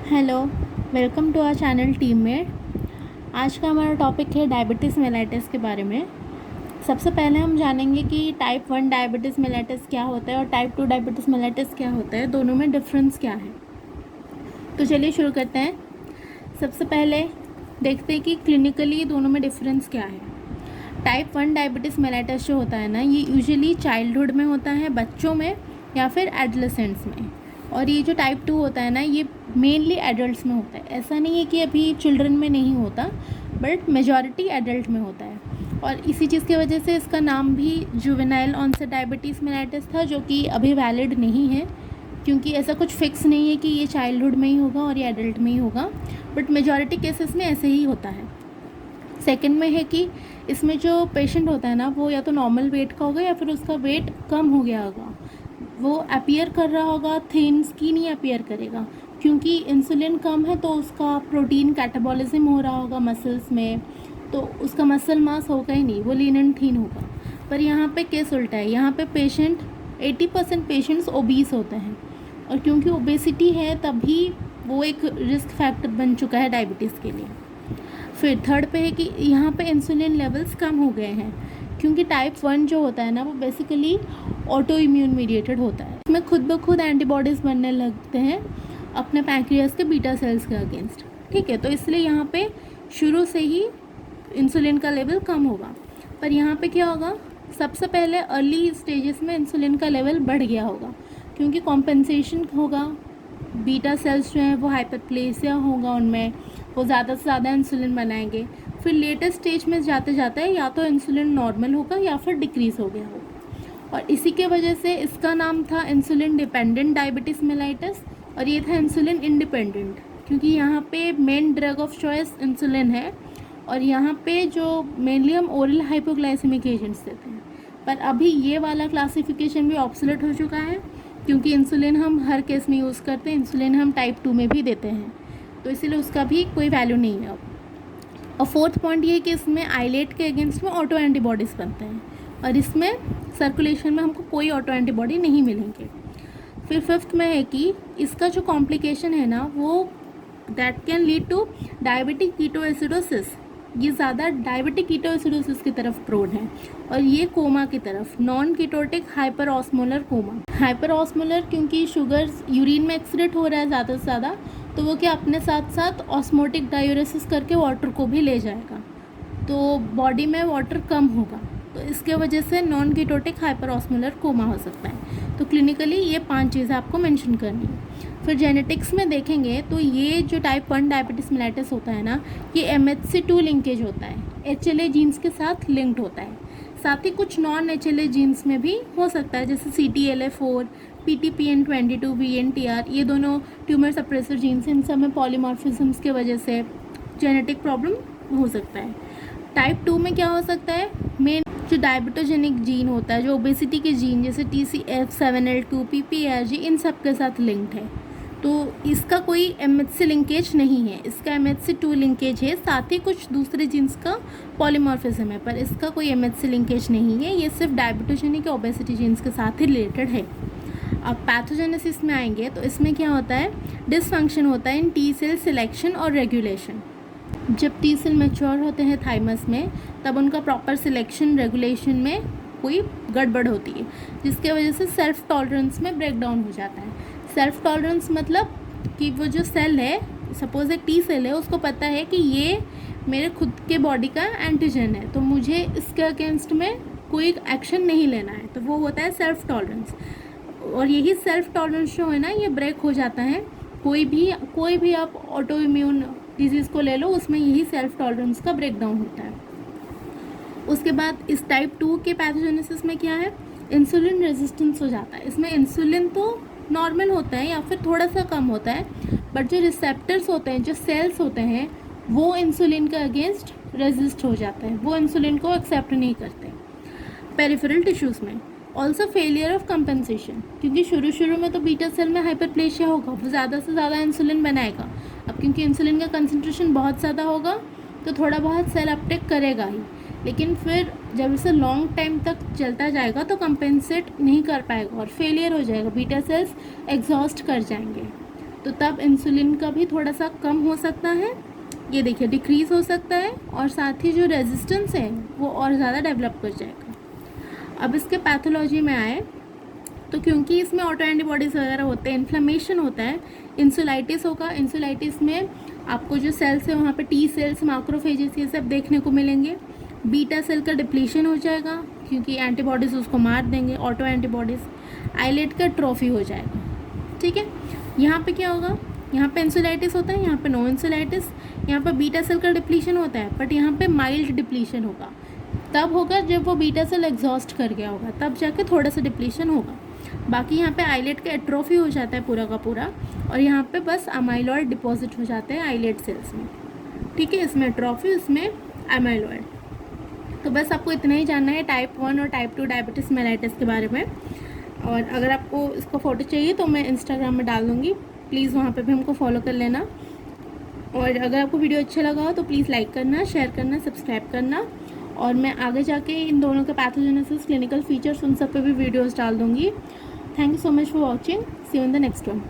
Hello, welcome to our channel teammate. आज का हमारा टॉपिक है डायबिटीज़ मेलाइटिस के बारे में। सबसे पहले हम जानेंगे कि टाइप 1 डायबिटीज़ मेलाइटिस क्या होता है और टाइप 2 डायबिटीज़ मेलाइटिस क्या होता है, दोनों में डिफरेंस क्या है। तो चलिए शुरू करते हैं। सबसे पहले देखते हैं कि क्लिनिकली दोनों में डिफरेंस क्या है। टाइप 1 डायबिटीज़ मेलाइटिस जो होता है ना, ये यूजुअली चाइल्डहुड में होता है, बच्चों में या फिर एडोलेसेंट्स में। और ये जो टाइप 2 होता है ना, ये मेनली एडल्ट्स में होता है। ऐसा नहीं है कि अभी चिल्ड्रन में नहीं होता, बट मेजॉरिटी एडल्ट में होता है। और इसी चीज़ की वजह से इसका नाम भी जुवेनाइल ऑनसेट डायबिटीज़ मेलाइटिस था, जो कि अभी वैलिड नहीं है, क्योंकि ऐसा कुछ फिक्स नहीं है कि ये चाइल्डहुड में ही होगा और ये एडल्ट में ही होगा, बट मेजॉरिटी केसेस में ऐसे ही होता है। सेकंड में है कि इसमें जो पेशेंट होता है ना, वो या तो नॉर्मल वेट का होगा या फिर उसका वेट कम हो गया होगा। वो अपीयर कर रहा होगा, थिन स्किन ही अपीयर करेगा, क्योंकि इंसुलिन कम है तो उसका प्रोटीन कैटाबॉलिज्म हो रहा होगा मसल्स में, तो उसका मसल मास होगा ही नहीं, वो लीन एंड थीन होगा। पर यहाँ पे केस उल्टा है। यहाँ पे पेशेंट 80% पेशेंट्स ओबीस होते हैं, और क्योंकि ओबेसिटी है तभी वो एक रिस्क फैक्टर बन चुका है डायबिटीज़ के लिए। फिर थर्ड पे है कि यहाँ पे इंसुलिन लेवल्स कम हो गए हैं, क्योंकि टाइप 1 जो होता है ना, वो बेसिकली ऑटो इम्यून मीडिएटेड होता है। इसमें खुद ब खुद एंटीबॉडीज़ बनने लगते हैं अपने पैंक्रियास के बीटा सेल्स के अगेंस्ट। ठीक है, तो इसलिए यहाँ पे शुरू से ही इंसुलिन का लेवल कम होगा। पर यहाँ पे क्या होगा, सबसे पहले अर्ली स्टेजेस में इंसुलिन का लेवल बढ़ गया होगा, क्योंकि कॉम्पेंसेशन होगा, बीटा सेल्स जो हैं वो हाइपरप्लेसिया होगा उनमें, वो ज़्यादा से ज़्यादा इंसुलिन बनाएंगे। फिर लेटेस्ट स्टेज में जाते जाते या तो इंसुलिन नॉर्मल होगा या फिर डिक्रीज़ हो गया होगा। और इसी के वजह से इसका नाम था इंसुलिन डिपेंडेंट डायबिटीज़ मेलाइटिस, और ये था इंसुलिन इंडिपेंडेंट, क्योंकि यहाँ पे main drug of choice insulin है, और यहाँ पे जो मेनली हम ओरल हाइपोग्लाइसेमिक एजेंट्स देते हैं। पर अभी ये वाला क्लासिफिकेशन भी ऑब्सोलेट हो चुका है, क्योंकि इंसुलिन हम हर केस में यूज़ करते हैं, इंसुलिन हम टाइप 2 में भी देते हैं, तो इसीलिए उसका भी कोई वैल्यू नहीं है अब। और फोर्थ पॉइंट ये है कि इसमें आइलेट के अगेंस्ट में ऑटो एंटीबॉडीज़ बनते हैं, और इसमें सर्कुलेशन में हमको कोई ऑटो एंटीबॉडी नहीं मिलेंगे। फिर फिफ्थ में है कि इसका जो कॉम्प्लिकेशन है ना, वो that can lead to diabetic ketoacidosis. ये ज़्यादा डायबिटिक कीटोएसिडोसिस की तरफ प्रोन है, और ये कोमा की तरफ, non ketotic hyper osmolar coma. Hyper osmolar क्योंकि शुगर यूरिन में एक्सक्रीट हो रहा है ज़्यादा से ज़्यादा, तो वो क्या अपने साथ साथ ऑस्मोटिक डायूरेसिस करके वाटर को भी ले जाएगा, तो बॉडी में वाटर कम होगा, तो इसके वजह से non ketotic hyper osmolar coma हो सकता है। तो क्लिनिकली ये 5 चीज़ें आपको मेंशन करनी है। फिर जेनेटिक्स में देखेंगे तो ये जो टाइप 1 डायबिटीज़ मेलाइटिस होता है ना, ये MHC2 लिंकेज होता है, HLA जीन्स के साथ लिंक्ड होता है। साथ ही कुछ नॉन HLA जीन्स में भी हो सकता है, जैसे CTLA4, PTPN22, VNTR, ये दोनों ट्यूमर सप्रेसर जीन्स, इन सब में पॉलीमॉर्फिज्म्स की वजह से जेनेटिक प्रॉब्लम हो सकता है। टाइप 2 में क्या हो सकता है, मेन जो डायबिटोजेनिक जीन होता है, जो ओबेसिटी के जीन जैसे TCF7L2, PPARG, इन सब के साथ लिंक्ड है, तो इसका कोई MHC लिंकेज नहीं है, इसका MHC2 लिंकेज है, साथ ही कुछ दूसरे जीन्स का पॉलीमॉर्फिज्म है, पर इसका कोई MHC लिंकेज नहीं है, ये सिर्फ डायबिटोजेनिक ओबेसिटी जीन्स के साथ ही रिलेटेड है। अब पैथोजेनेसिस में आएंगे तो इसमें क्या होता है, डिसफंक्शन होता है इन टी सेल सिलेक्शन और रेगुलेशन। जब टी सेल मैच्योर होते हैं थाइमस में, तब उनका प्रॉपर सिलेक्शन रेगुलेशन में कोई गड़बड़ होती है, जिसके वजह से सेल्फ टॉलरेंस में ब्रेकडाउन हो जाता है। सेल्फ टॉलरेंस मतलब कि वो जो सेल है, सपोज एक टी सेल है, उसको पता है कि ये मेरे खुद के बॉडी का एंटीजन है, तो मुझे इसके अगेंस्ट में कोई एक्शन नहीं लेना है, तो वो होता है सेल्फ टॉलरेंस। और यही सेल्फ टॉलरेंस जो है ना, ये ब्रेक हो जाता है। कोई भी आप ऑटो इम्यून डिजीज़ को ले लो, उसमें यही सेल्फ टॉलरेंस का ब्रेकडाउन होता है। उसके बाद इस टाइप 2 के पैथोजेनेसिस में क्या है, इंसुलिन रेजिस्टेंस हो जाता है। इसमें इंसुलिन तो नॉर्मल होता है या फिर थोड़ा सा कम होता है, बट जो रिसेप्टर्स होते हैं, जो सेल्स होते हैं, वो इंसुलिन के अगेंस्ट रेजिस्ट हो जाते हैं, वो इंसुलिन को एक्सेप्ट नहीं करते। पेरिफेरल टिश्यूज़ में ऑल्सो फेलियर ऑफ कंपेंसेशन, क्योंकि शुरू में तो बीटा सेल में हाइपरप्लेशिया होगा, वो ज़्यादा से ज़्यादा इंसुलिन बनाएगा। अब क्योंकि इंसुलिन का कंसंट्रेशन बहुत ज़्यादा होगा, तो थोड़ा बहुत सेल अपटेक करेगा ही, लेकिन फिर जब इसे लॉन्ग टाइम तक चलता जाएगा तो कंपेंसेट नहीं कर पाएगा और फेलियर हो जाएगा, बीटा सेल्स एग्जॉस्ट कर जाएंगे। तो तब इंसुलिन का भी थोड़ा सा कम हो सकता है, ये देखिए डिक्रीज़ हो सकता है, और साथ ही जो रेजिस्टेंस है वो और ज़्यादा डेवलप कर जाएगा। अब इसके पैथोलॉजी में आए तो क्योंकि इसमें ऑटो एंटीबॉडीज़ वगैरह होते हैं, इन्फ्लेमेशन होता है, इंसुलाइटिस होगा। इंसुलाइटिस में आपको जो सेल्स है वहाँ पे टी सेल्स, मैक्रोफेजेस ये सब देखने को मिलेंगे। बीटा सेल का डिप्लीशन हो जाएगा क्योंकि एंटीबॉडीज़ उसको मार देंगे, ऑटो एंटीबॉडीज़। आईलेट का ट्रॉफी हो जाएगा, ठीक है। यहाँ पे क्या होगा, यहाँ पे इंसुलाइटिस होता है, यहाँ पे नो इंसुलाइटिस। यहाँ पे बीटा सेल का डिप्लीशन होता है, बट यहाँ पे माइल्ड डिप्लीशन होगा। तब होगा जब वो बीटा सेल एग्जॉस्ट कर गया होगा, तब जाके थोड़ा सा डिप्लीशन होगा। बाकी यहाँ पे आईलेट का एट्रोफी हो जाता है पूरा का पूरा, और यहाँ पे बस अमाइलॉइड डिपॉजिट हो जाते हैं आईलेट सेल्स में, ठीक है। इसमें एट्रोफी, इसमें अमाइलॉइड। तो बस आपको इतना ही जानना है टाइप 1 और टाइप 2 डायबिटीज़ मेलाइटिस के बारे में। और अगर आपको इसका फ़ोटो चाहिए तो मैं इंस्टाग्राम में डाल दूँगी, प्लीज़ वहाँ पे भी हमको फॉलो कर लेना। और अगर आपको वीडियो अच्छा लगा हो तो प्लीज़ लाइक करना, शेयर करना, सब्सक्राइब करना। और मैं आगे जाके इन दोनों के पैथोजेनेसिस, क्लिनिकल फीचर्स, उन सब पे भी वीडियोस डाल दूँगी। Thank you so much for watching. See you in the next one.